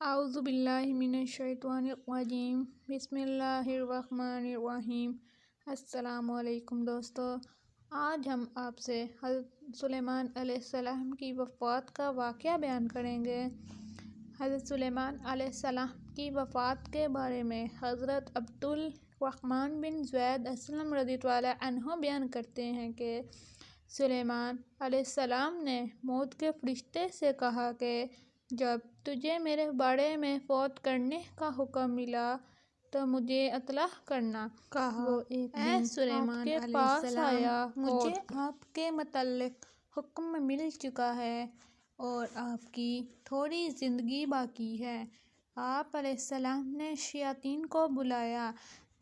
اعوذ باللہ من الشیطان الرجیم، بسم اللہ الرحمن الرحیم۔ السلام علیکم دوستو، آج ہم آپ سے حضرت سلیمان علیہ السلام کی وفات کا واقعہ بیان کریں گے۔ حضرت سلیمان علیہ السلام کی وفات کے بارے میں حضرت عبد الرحمن بن زید اسلم رضی اللہ عنہ بیان کرتے ہیں کہ سلیمان علیہ السلام نے موت کے فرشتے سے کہا کہ جب تجھے میرے بارے میں فوت کرنے کا حکم ملا تو مجھے اطلاع کرنا۔ کہا وہ ایک دن سلیمان کے پاس آیا، مجھے آپ کے متعلق حکم مل چکا ہے اور آپ کی تھوڑی زندگی باقی ہے۔ آپ علیہ السلام نے شیاطین کو بلایا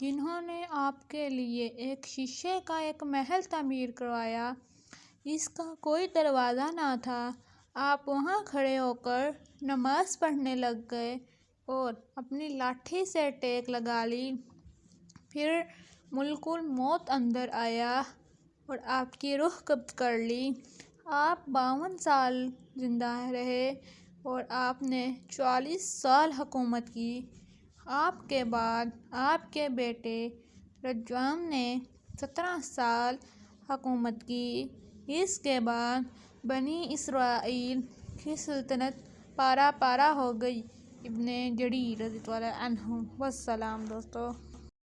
جنہوں نے آپ کے لیے ایک شیشے کا ایک محل تعمیر کروایا۔ اس کا کوئی دروازہ نہ تھا۔ آپ وہاں کھڑے ہو کر نماز پڑھنے لگ گئے اور اپنی لاٹھی سے ٹیک لگا لی۔ پھر ملک الموت اندر آیا اور آپ کی روح قبض کر لی۔ آپ 52 سال زندہ رہے اور آپ نے 44 سال حکومت کی۔ آپ کے بعد آپ کے بیٹے رجوعام نے 17 سال حکومت کی۔ اس کے بعد بنی اسرائیل کی سلطنت پارا پارا ہو گئی۔ ابن جریر رضی اللہ عنہ۔ والسلام دوستو۔